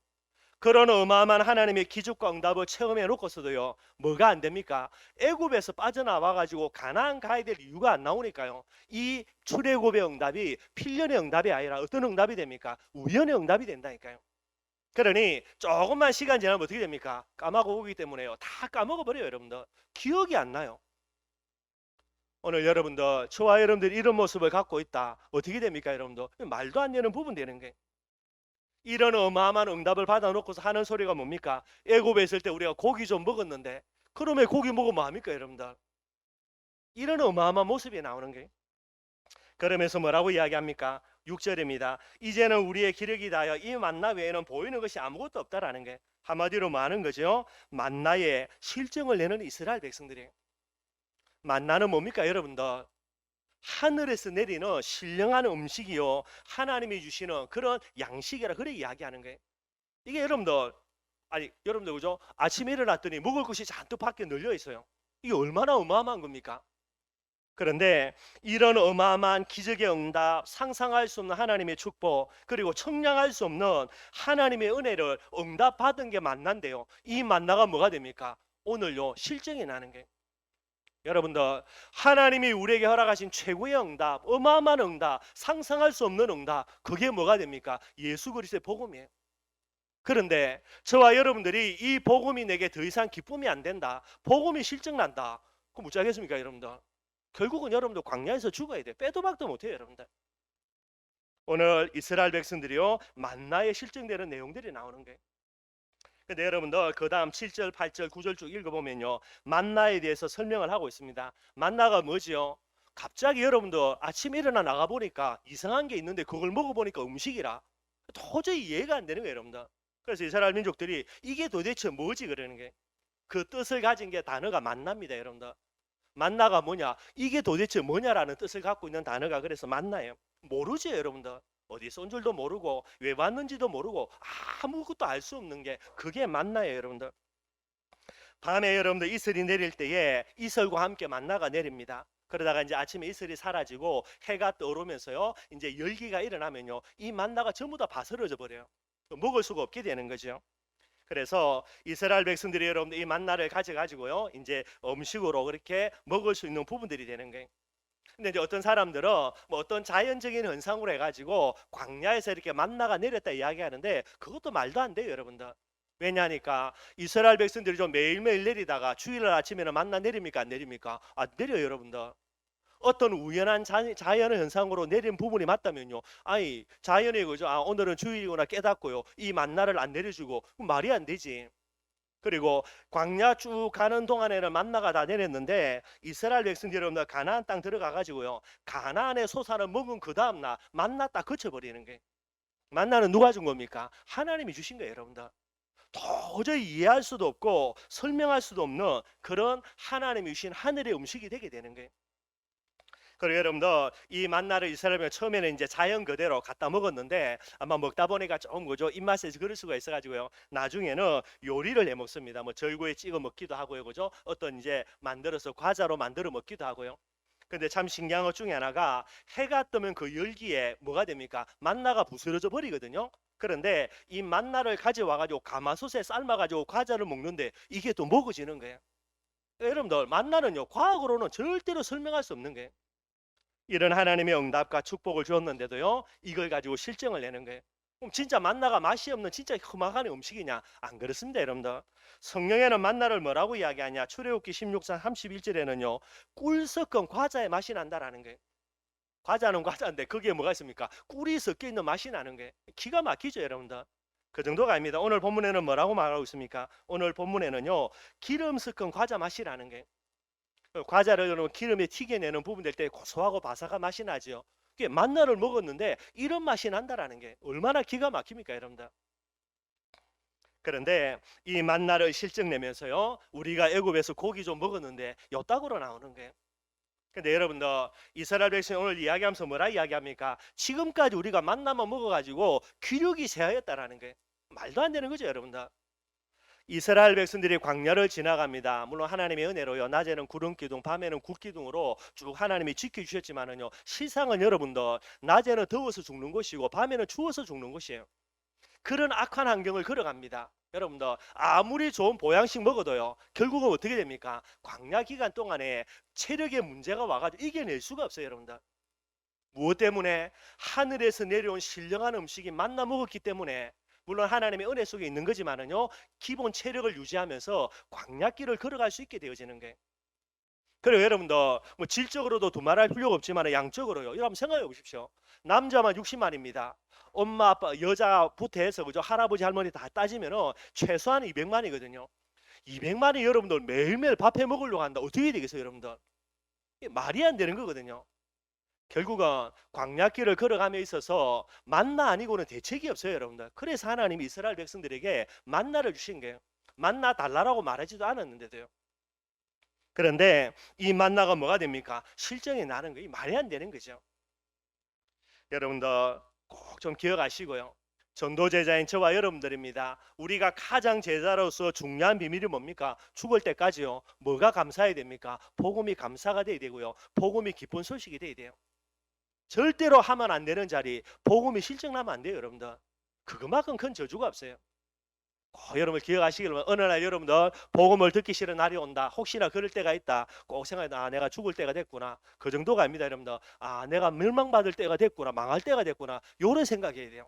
Speaker 1: 그런 어마어마한 하나님의 기적과 응답을 체험해 놓고서도요 뭐가 안 됩니까? 애굽에서 빠져나와 가지고 가나안 가야 될 이유가 안 나오니까요. 이 출애굽의 응답이 필연의 응답이 아니라 어떤 응답이 됩니까? 우연의 응답이 된다니까요. 그러니 조금만 시간 지나면 어떻게 됩니까? 까먹고 오기 때문에요. 다 까먹어 버려요, 여러분들. 기억이 안 나요. 오늘 여러분들 저와 여러분들이 이런 모습을 갖고 있다. 어떻게 됩니까, 여러분들? 말도 안 되는 부분 되는 게. 이런 어마어마한 응답을 받아놓고서 하는 소리가 뭡니까? 애굽에 있을 때 우리가 고기 좀 먹었는데 그러면 고기 먹으면 뭐합니까 여러분들? 이런 어마어마한 모습이 나오는 게 그러면서 뭐라고 이야기합니까? 6절입니다. 이제는 우리의 기력이 다하여 이 만나 외에는 보이는 것이 아무것도 없다라는 게 한마디로 뭐 하는 거죠? 만나의 실정을 내는 이스라엘 백성들이에요. 만나는 뭡니까 여러분들? 하늘에서 내리는 신령한 음식이요 하나님이 주시는 그런 양식이라 그래 이야기하는 거예요. 이게 여러분들 아니 여러분들 그죠? 아침에 일어났더니 먹을 것이 잔뜩 밖에 널려 있어요. 이게 얼마나 어마어마한 겁니까? 그런데 이런 어마어마한 기적의 응답, 상상할 수 없는 하나님의 축복, 그리고 청량할 수 없는 하나님의 은혜를 응답받은 게 만난데요. 이 만나가 뭐가 됩니까? 오늘요 실증이 나는 게 여러분들 하나님이 우리에게 허락하신 최고의 응답, 어마어마한 응답, 상상할 수 없는 응답, 그게 뭐가 됩니까? 예수 그리스도의 복음이에요. 그런데 저와 여러분들이 이 복음이 내게 더 이상 기쁨이 안 된다, 복음이 실증난다, 그럼 어쩌겠습니까 여러분들? 결국은 여러분들 광야에서 죽어야 돼. 빼도 박도 못해요 여러분들. 오늘 이스라엘 백성들이요 만나에 실증되는 내용들이 나오는 거예요. 근데 여러분들 그 다음 7절, 8절, 9절 쭉 읽어보면요 만나에 대해서 설명을 하고 있습니다. 만나가 뭐지요? 갑자기 여러분들 아침 일어나 나가보니까 이상한 게 있는데 그걸 먹어보니까 음식이라 도저히 이해가 안 되는 거예요 여러분들. 그래서 이스라엘 민족들이 이게 도대체 뭐지 그러는 게 그 뜻을 가진 게 단어가 만나입니다 여러분들. 만나가 뭐냐? 이게 도대체 뭐냐라는 뜻을 갖고 있는 단어가 그래서 만나예요. 모르죠 여러분들. 어디서 온 줄도 모르고 왜 왔는지도 모르고 아무것도 알 수 없는 게 그게 만나예요 여러분들. 밤에 여러분들 이슬이 내릴 때에 이슬과 함께 만나가 내립니다. 그러다가 이제 아침에 이슬이 사라지고 해가 떠오르면서요 이제 열기가 일어나면요 이 만나가 전부 다 바스러져 버려요. 먹을 수가 없게 되는 거죠. 그래서 이스라엘 백성들이 여러분들 이 만나를 가져가지고요 이제 음식으로 그렇게 먹을 수 있는 부분들이 되는 거예요. 근데 이제 어떤 사람들은 뭐 어떤 자연적인 현상으로 해가지고 광야에서 이렇게 만나가 내렸다 이야기하는데 그것도 말도 안 돼요 여러분들. 왜냐하니까 이스라엘 백성들이 좀 매일매일 내리다가 주일날 아침에는 만나 내립니까 안 내립니까? 안 내려요 여러분들. 어떤 우연한 자연 현상으로 내린 부분이 맞다면요. 아니 자연이 그죠? 아 오늘은 주일이구나 깨닫고요. 이 만나를 안 내려주고 말이 안 되지. 그리고 광야 쭉 가는 동안에는 만나가 다 내렸는데 이스라엘 백성들 여러분들 가나안 땅 들어가 가지고요. 가나안의 소산을 먹은 그 다음 날 만나 딱 그쳐버리는 게. 만나는 누가 준 겁니까? 하나님이 주신 거예요, 여러분들. 도저히 이해할 수도 없고 설명할 수도 없는 그런 하나님이 주신 하늘의 음식이 되게 되는 거예요. 그리고 여러분들 이 만나를 이스라엘이 처음에는 이제 자연 그대로 갖다 먹었는데 아마 먹다 보니까 조금 그죠 입맛에 그럴 수가 있어가지고요. 나중에는 요리를 해 먹습니다. 뭐 절구에 찍어 먹기도 하고요, 그죠? 어떤 이제 만들어서 과자로 만들어 먹기도 하고요. 근데 참 신기한 것 중에 하나가 해가 뜨면 그 열기에 뭐가 됩니까? 만나가 부스러져 버리거든요. 그런데 이 만나를 가져와가지고 가마솥에 삶아가지고 과자를 먹는데 이게 또 먹어지는 거예요. 여러분들 만나는요 과학으로는 절대로 설명할 수 없는 거예요. 이런 하나님의 응답과 축복을 주었는데도요 이걸 가지고 실정을 내는 거예요. 그럼 진짜 만나가 맛이 없는 진짜 험악한 음식이냐? 안 그렇습니다, 여러분들. 성경에는 만나를 뭐라고 이야기하냐? 출애굽기 16장 31절에는요 꿀 섞은 과자의 맛이 난다라는 거예요. 과자는 과자인데 거기에 뭐가 있습니까? 꿀이 섞여 있는 맛이 나는 게 기가 막히죠, 여러분들. 그 정도가 아닙니다. 오늘 본문에는 뭐라고 말하고 있습니까? 오늘 본문에는요 기름 섞은 과자 맛이라는 게 과자를 여러분 기름에 튀겨내는 부분 될 때 고소하고 바삭한 맛이 나죠. 그게 만나를 먹었는데 이런 맛이 난다라는 게 얼마나 기가 막힙니까, 여러분들. 그런데 이 만나를 실증내면서요 우리가 애굽에서 고기 좀 먹었는데 요따구로 나오는 거예요. 근데 여러분들 이스라엘 백성 오늘 이야기하면서 뭐라 이야기합니까? 지금까지 우리가 만나만 먹어가지고 기력이 쇠하였다라는 거예요. 말도 안 되는 거죠, 여러분들. 이스라엘 백성들이 광야를 지나갑니다. 물론 하나님의 은혜로요. 낮에는 구름 기둥, 밤에는 굴 기둥으로 쭉 하나님이 지켜주셨지만은요. 실상은 여러분들 낮에는 더워서 죽는 것이고 밤에는 추워서 죽는 것이에요. 그런 악한 환경을 걸어갑니다. 여러분들 아무리 좋은 보양식 먹어도요. 결국은 어떻게 됩니까? 광야 기간 동안에 체력에 문제가 와가지고 이겨낼 수가 없어요, 여러분들. 무엇 때문에? 하늘에서 내려온 신령한 음식이 만나 먹었기 때문에. 물론 하나님의 은혜 속에 있는 거지만은요 기본 체력을 유지하면서 광야길을 걸어갈 수 있게 되어지는 거예요. 그리고 여러분들 뭐 질적으로도 두말할 필요가 없지만 양적으로요. 여러분 생각해 보십시오. 남자만 60만입니다. 엄마 아빠 여자부터 해서 그죠 할아버지 할머니 다 따지면은 최소한 200만이거든요. 200만이 여러분들 매일매일 밥해 먹으려고 한다. 어떻게 되겠어요, 여러분들? 이게 말이 안 되는 거거든요. 결국은 광야길을 걸어감에 있어서 만나 아니고는 대책이 없어요, 여러분들. 그래서 하나님이 이스라엘 백성들에게 만나를 주신 거예요. 만나 달라라고 말하지도 않았는데도요. 그런데 이 만나가 뭐가 됩니까? 실정이 나는 거예요. 말이 안 되는 거죠. 여러분들 꼭 좀 기억하시고요. 전도 제자인 저와 여러분들입니다. 우리가 가장 제자로서 중요한 비밀이 뭡니까? 죽을 때까지요. 뭐가 감사해야 됩니까? 복음이 감사가 돼야 되고요. 복음이 기쁜 소식이 돼야 돼요. 절대로 하면 안 되는 자리, 복음이 실증나면 안 돼요, 여러분들. 그것만큼 큰 저주가 없어요. 꼭 여러분 기억하시길 바랍니다. 어느 날 여러분들 복음을 듣기 싫은 날이 온다. 혹시나 그럴 때가 있다. 꼭 생각해. 아, 내가 죽을 때가 됐구나. 그 정도가 아닙니다, 여러분들. 아, 내가 멸망받을 때가 됐구나. 망할 때가 됐구나. 요런 생각해야 돼요.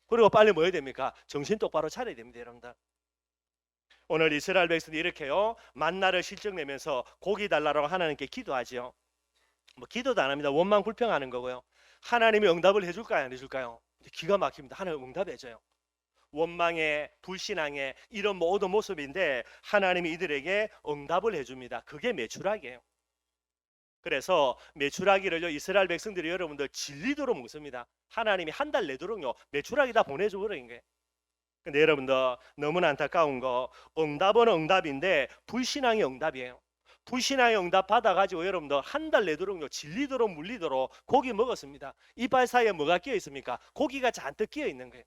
Speaker 1: 그리고 빨리 뭐 해야 됩니까? 정신 똑바로 차려야 됩니다, 여러분들. 오늘 이스라엘 백성들이 이렇게요. 만나를 실증내면서 고기 달라고 하나님께 기도하지요. 뭐 기도도 안 합니다. 원망 불평하는 거고요. 하나님이 응답을 해줄까요, 안 해줄까요? 기가 막힙니다. 하나님 응답해줘요. 원망에 불신앙에 이런 모든 모습인데 하나님이 이들에게 응답을 해줍니다. 그게 메추라기예요. 그래서 메추라기를요 이스라엘 백성들이 여러분들 질리도록 먹습니다. 하나님이 한 달 내도록요 메추라기 다 보내줘 버린 거예요. 근데 여러분들 너무나 안타까운 거 응답은 응답인데 불신앙이 응답이에요. 불신앙의 응답 받아가지고 여러분들 한 달 내도록요 질리도록 물리도록 고기 먹었습니다. 이빨 사이에 뭐가 끼어 있습니까? 고기가 잔뜩 끼어 있는 거예요.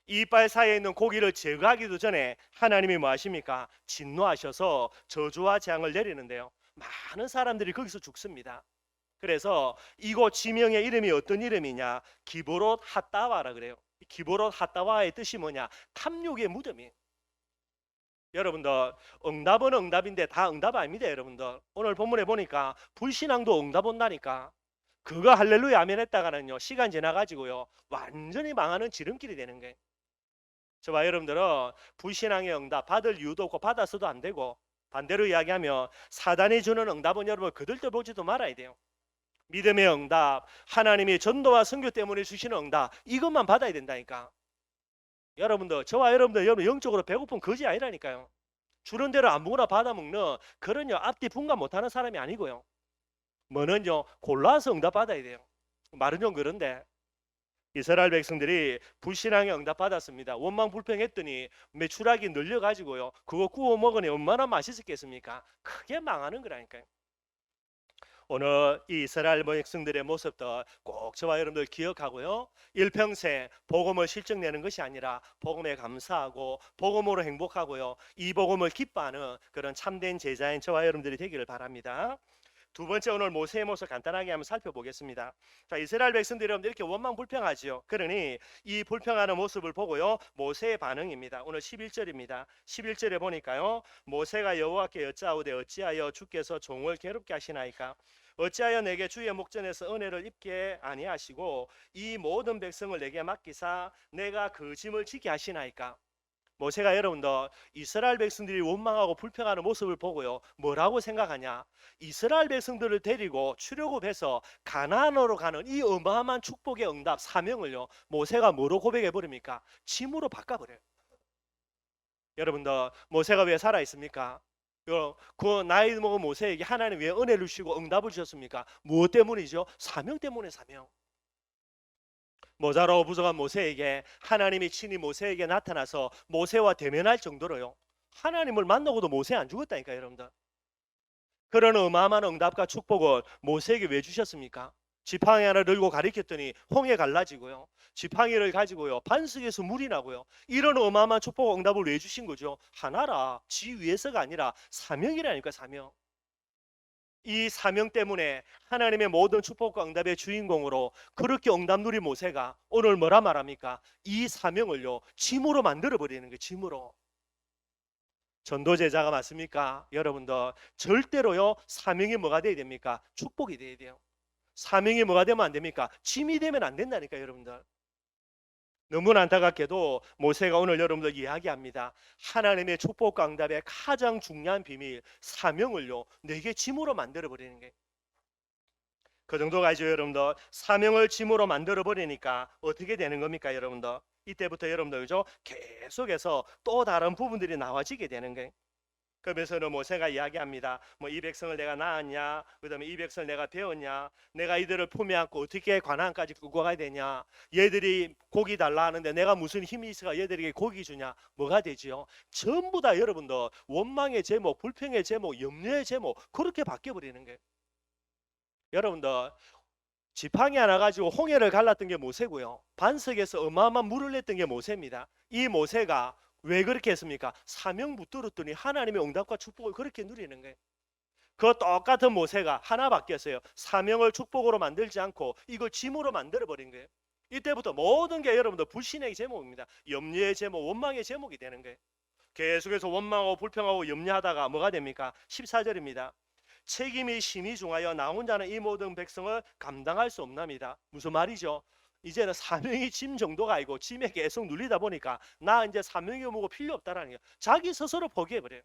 Speaker 1: 이빨 사이에 있는 고기를 제거하기도 전에 하나님이 뭐 하십니까? 진노하셔서 저주와 재앙을 내리는데요. 많은 사람들이 거기서 죽습니다. 그래서 이곳 지명의 이름이 어떤 이름이냐? 기브롯 핫다와라 그래요. 기브롯 핫다와의 뜻이 뭐냐? 탐욕의 무덤이에요. 여러분들 응답은 응답인데 다 응답 아닙니다, 여러분들. 오늘 본문에 보니까 불신앙도 응답 온다니까. 그거 할렐루야 아멘 했다가는요 시간 지나가지고요 완전히 망하는 지름길이 되는 거예요. 저와 여러분들은 불신앙의 응답 받을 이유도 없고 받아서도 안 되고 반대로 이야기하면 사단이 주는 응답은 여러분 거들떠보지도 말아야 돼요. 믿음의 응답, 하나님이 전도와 선교 때문에 주시는 응답 이것만 받아야 된다니까. 여러분들, 저와 여러분들, 여러분 영적으로 배고픈 거지 아니라니까요. 주는 대로 아무거나 받아먹는 그런요 앞뒤 분간 못하는 사람이 아니고요. 뭐는요 골라서 응답받아야 돼요. 말은 좀 그런데 이스라엘 백성들이 불신앙에 응답받았습니다. 원망 불평했더니 메추라기 늘려가지고요 그거 구워 먹으니 얼마나 맛있었겠습니까? 크게 망하는 거라니까요. 오늘 이 이스라엘 백성들의 모습도 꼭 저와 여러분들 기억하고요. 일평생 복음을 실증내는 것이 아니라 복음에 감사하고 복음으로 행복하고요. 이 복음을 기뻐하는 그런 참된 제자인 저와 여러분들이 되기를 바랍니다. 두 번째 오늘 모세의 모습 간단하게 한번 살펴보겠습니다. 자, 이스라엘 백성들이 여러분들 이렇게 원망 불평하지요. 그러니 이 불평하는 모습을 보고요. 모세의 반응입니다. 오늘 11절입니다. 11절에 보니까요. 모세가 여호와께 여짜오되 어찌하여 주께서 종을 괴롭게 하시나이까? 어찌하여 내게 주의 목전에서 은혜를 입게 아니하시고 이 모든 백성을 내게 맡기사 내가 그 짐을 지게 하시나이까? 모세가 여러분들 이스라엘 백성들이 원망하고 불평하는 모습을 보고요 뭐라고 생각하냐? 이스라엘 백성들을 데리고 출애굽해서 가나안으로 가는 이 어마어마한 축복의 응답 사명을요 모세가 뭐로 고백해 버립니까? 짐으로 바꿔버려요. 여러분들 모세가 왜 살아 있습니까? 그 나이 먹은 모세에게 하나님 왜 은혜를 주시고 응답을 주셨습니까? 무엇 때문이죠? 사명 때문에. 사명. 모자라고 부족한 모세에게 하나님이 친히 모세에게 나타나서 모세와 대면할 정도로요 하나님을 만나고도 모세 안 죽었다니까 여러분들. 그런 어마어마한 응답과 축복을 모세에게 왜 주셨습니까? 지팡이 하나 들고 가리켰더니 홍해 갈라지고요 지팡이를 가지고요 반석에서 물이 나고요 이런 어마어마한 축복 응답을 왜 주신 거죠? 하나라 지 위에서가 아니라 사명이라니까. 사명. 이 사명 때문에 하나님의 모든 축복과 응답의 주인공으로 그렇게 응답 누린 모세가 오늘 뭐라 말합니까? 이 사명을요 짐으로 만들어 버리는 거예요. 짐으로. 전도제자가 맞습니까? 여러분들 절대로요 사명이 뭐가 돼야 됩니까? 축복이 돼야 돼요. 사명이 뭐가 되면 안 됩니까? 짐이 되면 안 된다니까 여러분들. 너무나 안타깝게도 모세가 오늘 여러분들 이야기합니다. 하나님의 축복과 응답의 가장 중요한 비밀 사명을요 내게 짐으로 만들어 버리는 게. 그 정도가 아니죠 여러분들. 사명을 짐으로 만들어 버리니까 어떻게 되는 겁니까 여러분들? 이때부터 여러분들 그죠? 계속해서 또 다른 부분들이 나와지게 되는 거예요. 그러면서는 모세가 이야기합니다. 뭐 이 백성을 내가 낳았냐, 그다음에 이 백성을 내가 배웠냐, 내가 이들을 품에 안고 어떻게 관한까지 끌고 가야 되냐, 얘들이 고기 달라 하는데 내가 무슨 힘이 있어가 얘들에게 고기 주냐, 뭐가 되지요? 전부 다 여러분들 원망의 제목, 불평의 제목, 염려의 제목 그렇게 바뀌어 버리는 거예요. 여러분들 지팡이 하나 가지고 홍해를 갈랐던 게 모세고요. 반석에서 어마어마한 물을 냈던 게 모세입니다. 이 모세가 왜 그렇게 했습니까? 사명 붙들었더니 하나님의 응답과 축복을 그렇게 누리는 거예요. 그 똑같은 모세가 하나 바뀌었어요. 사명을 축복으로 만들지 않고 이걸 짐으로 만들어 버린 거예요. 이때부터 모든 게 여러분들 불신의 제목입니다. 염려의 제목, 원망의 제목이 되는 거예요. 계속해서 원망하고 불평하고 염려하다가 뭐가 됩니까? 14절입니다. 책임이 심히 중하여 나 혼자는 이 모든 백성을 감당할 수 없답니다. 무슨 말이죠? 이제는 사명이 짐 정도가 아니고 짐에 계속 눌리다 보니까 나 이제 사명이 뭐고 필요 없다라는 거예요. 자기 스스로 포기해버려요.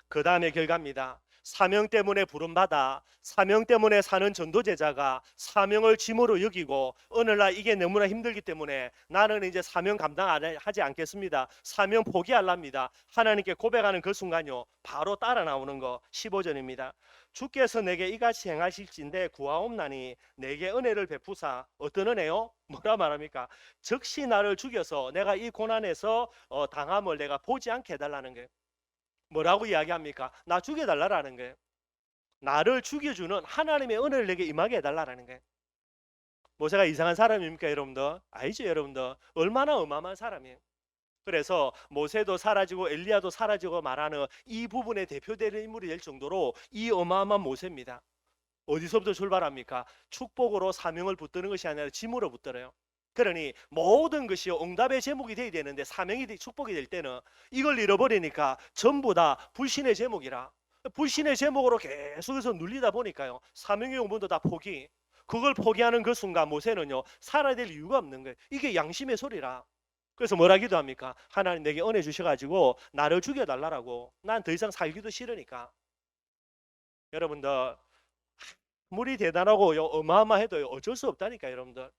Speaker 1: 그 다음에 결과입니다. 사명 때문에 부름받아 사명 때문에 사는 전도제자가 사명을 짐으로 여기고 오늘날 이게 너무나 힘들기 때문에 나는 이제 사명 감당하지 않겠습니다. 사명 포기할랍니다. 하나님께 고백하는 그 순간요 바로 따라 나오는 거 15절입니다. 주께서 내게 이같이 행하실진대 구하옵나니 내게 은혜를 베푸사. 어떤 은혜요? 뭐라 말합니까? 즉시 나를 죽여서 내가 이 고난에서 당함을 내가 보지 않게 해달라는 거예요. 뭐라고 이야기합니까? 나 죽여달라라는 거예요. 나를 죽여주는 하나님의 은혜를 내게 임하게 해달라라는 거예요. 모세가 이상한 사람입니까 여러분들? 아니죠 여러분들. 얼마나 어마어마한 사람이에요. 그래서 모세도 사라지고 엘리야도 사라지고 말하는 이 부분에 대표되는 인물이 될 정도로 이 어마어마한 모세입니다. 어디서부터 출발합니까? 축복으로 사명을 붙드는 것이 아니라 짐으로 붙들어요. 그러니 모든 것이 응답의 제목이 되어야 되는데 사명이 축복이 될 때는 이걸 잃어버리니까 전부 다 불신의 제목이라 불신의 제목으로 계속해서 눌리다 보니까요 사명의 용분도 다 포기. 그걸 포기하는 그 순간 모세는요 살아야 될 이유가 없는 거예요. 이게 양심의 소리라. 그래서 뭐라 기도합니까? 하나님 내게 은혜 주셔가지고 나를 죽여달라고. 난 더 이상 살기도 싫으니까. 여러분들 물이 대단하고 어마어마해도 어쩔 수 없다니까 여러분들.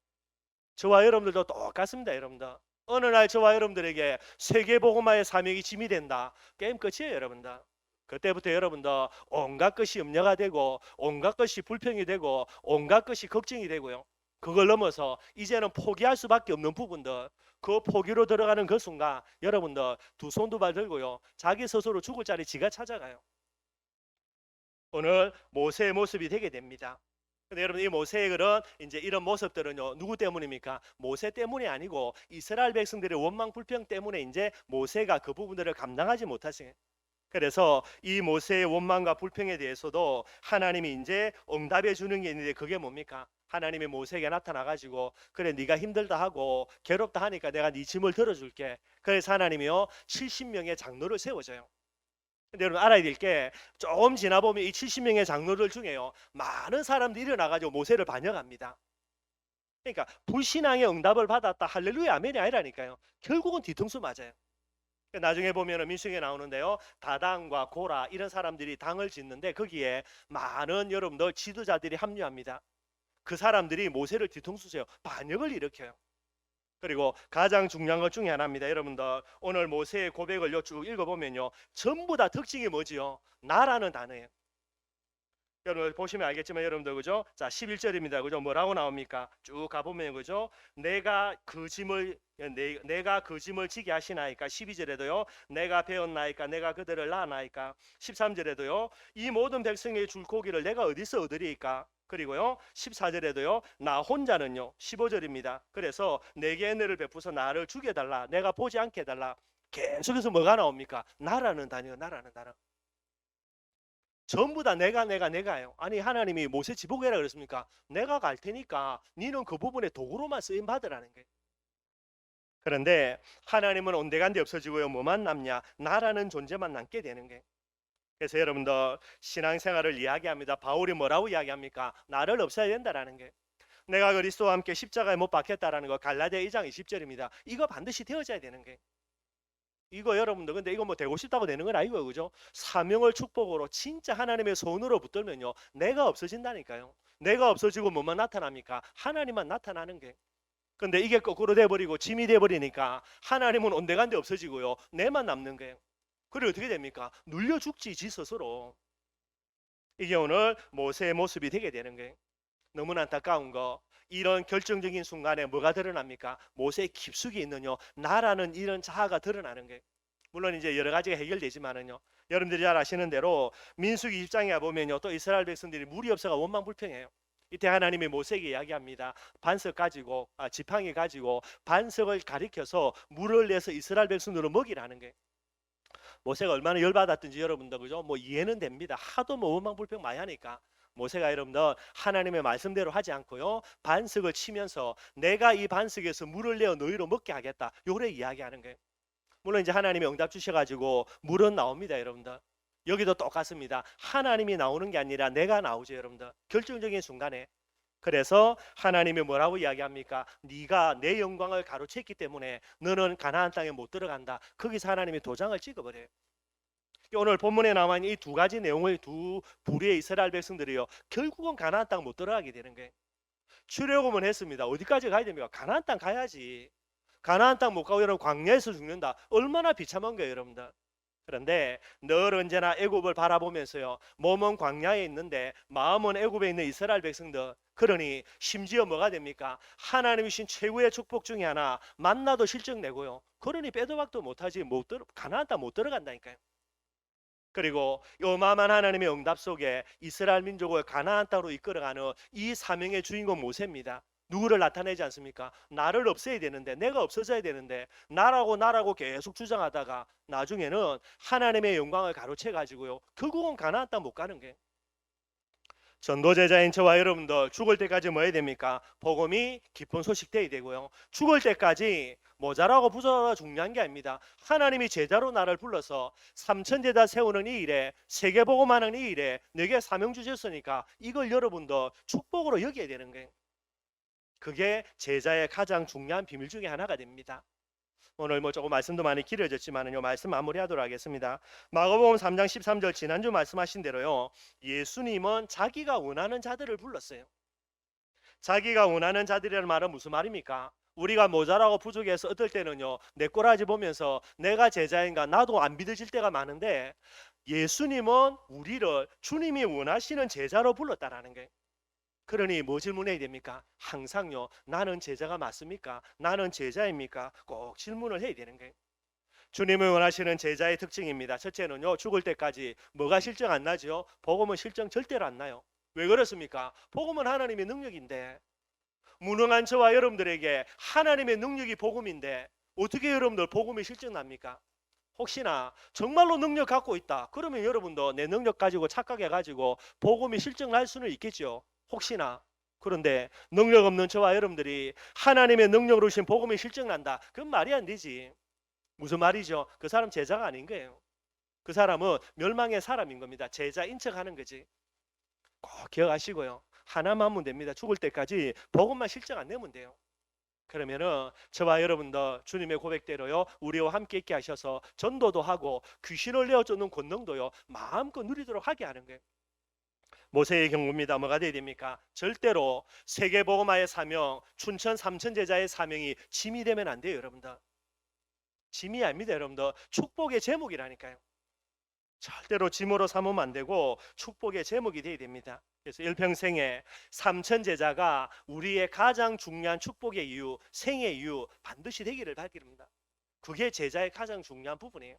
Speaker 1: 저와 여러분들도 똑같습니다 여러분들. 어느 날 저와 여러분들에게 세계복음화의 사명이 짐이 된다. 게임 끝이에요, 여러분들. 그때부터 여러분들 온갖 것이 염려가 되고 온갖 것이 불평이 되고 온갖 것이 걱정이 되고요. 그걸 넘어서 이제는 포기할 수밖에 없는 부분들, 그 포기로 들어가는 그 순간 여러분들 두 손 두 발 들고요. 자기 스스로 죽을 자리 지가 찾아가요. 오늘 모세의 모습이 되게 됩니다. 근데 여러분 이 모세의 그런 이제 이런 모습들은요 누구 때문입니까? 모세 때문이 아니고 이스라엘 백성들의 원망 불평 때문에 이제 모세가 그 부분들을 감당하지 못하신. 그래서 이 모세의 원망과 불평에 대해서도 하나님이 이제 응답해 주는 게 있는데 그게 뭡니까? 하나님이 모세에게 나타나 가지고 그래 네가 힘들다 하고 괴롭다 하니까 내가 네 짐을 들어줄게. 그래서 하나님이요 70명의 장로를 세워줘요. 근데 여러분 알아야 될 게 조금 지나 보면 이 70명의 장로들 중에요 많은 사람들이 일어나가지고 모세를 반역합니다. 그러니까 불신앙의 응답을 받았다 할렐루야 아멘이 아니라니까요. 결국은 뒤통수 맞아요. 나중에 보면은 민수기에 나오는데요 다단과 고라 이런 사람들이 당을 짓는데 거기에 많은 여러분들 지도자들이 합류합니다. 그 사람들이 모세를 뒤통수 세요. 반역을 일으켜요. 그리고 가장 중요한 것 중에 하나입니다. 여러분들 오늘 모세의 고백을 쭉 읽어보면요 전부 다 특징이 뭐지요? 나라는 단어예요. 여러분 보시면 알겠지만 여러분들 그죠? 자 11절입니다. 그죠? 뭐라고 나옵니까? 쭉 가보면 그죠? 내가 그 짐을 지게 하시나이까. 12절에도요 내가 배웠나이까 내가 그들을 낳았나이까. 13절에도요 이 모든 백성의 줄 고기를 내가 어디서 얻으리이까. 그리고요 14절에도요 나 혼자는요. 15절입니다. 그래서 내게 은혜를 베푸서 나를 죽여달라. 내가 보지 않게 해달라. 계속해서 뭐가 나옵니까? 나라는 단어 나라는 단어. 전부 다 내가요. 아니 하나님이 모세 지보개라 그랬습니까? 내가 갈 테니까 니는 그 부분에 도구로만 쓰임 받으라는 거예요. 그런데 하나님은 온데간데 없어지고요. 뭐만 남냐? 나라는 존재만 남게 되는 거예요. 그래서 여러분들 신앙생활을 이야기합니다. 바울이 뭐라고 이야기합니까? 나를 없애야 된다라는 게. 내가 그리스도와 함께 십자가에 못 박혔다라는 거 갈라디아 2장 20절입니다. 이거 반드시 되어져야 되는 거예요. 이거 여러분들 근데 이거 뭐 되고 싶다고 되는 건 아니고 그죠? 사명을 축복으로 진짜 하나님의 손으로 붙들면요 내가 없어진다니까요. 내가 없어지고 뭐만 나타납니까? 하나님만 나타나는 게. 근데 이게 거꾸로 돼버리고 짐이 돼버리니까 하나님은 온데간데 없어지고요 내만 남는 거예요. 그리고 어떻게 됩니까? 눌려 죽지 지 스스로. 이게 오늘 모세의 모습이 되게 되는 거예요. 너무나 안타까운 거 이런 결정적인 순간에 뭐가 드러납니까? 모세의 깊숙이 있는요 나라는 이런 자아가 드러나는 거예요. 물론 이제 여러 가지가 해결되지만은요 여러분들이 잘 아시는 대로 민수기 20장에 보면요 또 이스라엘 백성들이 물이 없어가 원망불평해요. 이때 하나님이 모세에게 이야기합니다. 반석 가지고 지팡이 가지고 반석을 가리켜서 물을 내서 이스라엘 백성들을 먹이라는 거예요. 모세가 얼마나 열받았든지 여러분들 그죠? 뭐 이해는 됩니다. 하도 뭐 원망불평 많이 하니까. 모세가 여러분들 하나님의 말씀대로 하지 않고요 반석을 치면서 내가 이 반석에서 물을 내어 너희로 먹게 하겠다 요래 이야기하는 거예요. 물론 이제 하나님이 응답 주셔가지고 물은 나옵니다 여러분들. 여기도 똑같습니다. 하나님이 나오는 게 아니라 내가 나오죠 여러분들. 결정적인 순간에. 그래서 하나님이 뭐라고 이야기합니까? 네가 내 영광을 가로챘기 때문에 너는 가나안 땅에 못 들어간다. 거기서 하나님이 도장을 찍어버려요. 오늘 본문에 나와 있는 이 두 가지 내용을 두 부류의 이스라엘 백성들이요 결국은 가나안 땅 못 들어가게 되는 거예요. 출애굽은 했습니다. 어디까지 가야 됩니까? 가나안 땅 가야지. 가나안 땅 못 가고 여러분 광야에서 죽는다. 얼마나 비참한 거예요 여러분들. 그런데 늘 언제나 애굽을 바라보면서요 몸은 광야에 있는데 마음은 애굽에 있는 이스라엘 백성들. 그러니 심지어 뭐가 됩니까? 하나님이신 최고의 축복 중에 하나 만나도 실적 내고요 그러니 빼도 박도 못하지 가나안 땅 못 들어간다니까요. 그리고 어마어마한 하나님의 응답 속에 이스라엘 민족을 가나안 땅으로 이끌어가는 이 사명의 주인공 모세입니다. 누구를 나타내지 않습니까? 나를 없애야 되는데 내가 없어져야 되는데 나라고 계속 주장하다가 나중에는 하나님의 영광을 가로채 가지고요 결국은 가나안 땅 못 가는 게. 전도제자인 저와 여러분들 죽을 때까지 뭐 해야 됩니까? 복음이 기쁜 소식 돼야 되고요 죽을 때까지 모자라고 부자라고 중요한 게 아닙니다. 하나님이 제자로 나를 불러서 삼천제자 세우는 이 일에 세계복음하는 이 일에 내게 사명 주셨으니까 이걸 여러분도 축복으로 여겨야 되는 거예요. 그게 제자의 가장 중요한 비밀 중에 하나가 됩니다. 오늘 뭐 조금 말씀도 많이 길어졌지만요 말씀 마무리하도록 하겠습니다. 마가복음 3장 13절 지난주 말씀하신 대로요 예수님은 자기가 원하는 자들을 불렀어요. 자기가 원하는 자들이라는 말은 무슨 말입니까? 우리가 모자라고 부족해서 어떨 때는요, 내 꼬라지 보면서 내가 제자인가 나도 안 믿어질 때가 많은데, 예수님은 우리를 주님이 원하시는 제자로 불렀다라는 거예요. 그러니 뭐 질문해야 됩니까? 항상요, 나는 제자가 맞습니까? 나는 제자입니까? 꼭 질문을 해야 되는 거예요. 주님을 원하시는 제자의 특징입니다. 첫째는요, 죽을 때까지 뭐가 실정 안 나죠? 복음은 실정 절대로 안 나요. 왜 그렇습니까? 복음은 하나님의 능력인데, 무능한 저와 여러분들에게 하나님의 능력이 복음인데 어떻게 여러분들 복음이 실증납니까? 혹시나 정말로 능력 갖고 있다, 그러면 여러분도 내 능력 가지고 착각해 가지고 복음이 실증날 수는 있겠죠. 혹시나. 그런데 능력 없는 저와 여러분들이 하나님의 능력으로 신 복음이 실증난다, 그건 말이 안 되지. 무슨 말이죠? 그 사람 제자가 아닌 거예요. 그 사람은 멸망의 사람인 겁니다. 제자인 척하는 거지. 꼭 기억하시고요. 하나만 하면 됩니다. 죽을 때까지 복음만 실증 안 내면 돼요. 그러면은 저와 여러분도 주님의 고백대로요, 우리와 함께 있게 하셔서 전도도 하고 귀신을 내어쫓는 권능도요 마음껏 누리도록 하게 하는 거예요. 모세의 경우입니다. 뭐가 돼야 됩니까? 절대로 세계복음화의 사명, 춘천 삼천 제자의 사명이 짐이 되면 안 돼요, 여러분들. 짐이 아닙니다, 여러분들. 축복의 제목이라니까요. 절대로 짐으로 삼으면 안 되고 축복의 제목이 되어야 됩니다. 그래서 일평생에 삼천 제자가 우리의 가장 중요한 축복의 이유, 생의 이유 반드시 되기를 바랍니다. 그게 제자의 가장 중요한 부분이에요.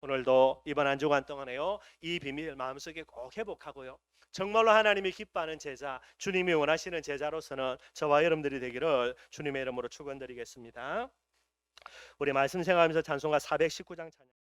Speaker 1: 오늘도 이번 한 주간 동안에요, 이 비밀 마음속에 꼭 회복하고요, 정말로 하나님이 기뻐하는 제자, 주님이 원하시는 제자로서는 저와 여러분들이 되기를 주님의 이름으로 축원드리겠습니다. 우리 말씀 생각하면서 찬송가 419장 찬양.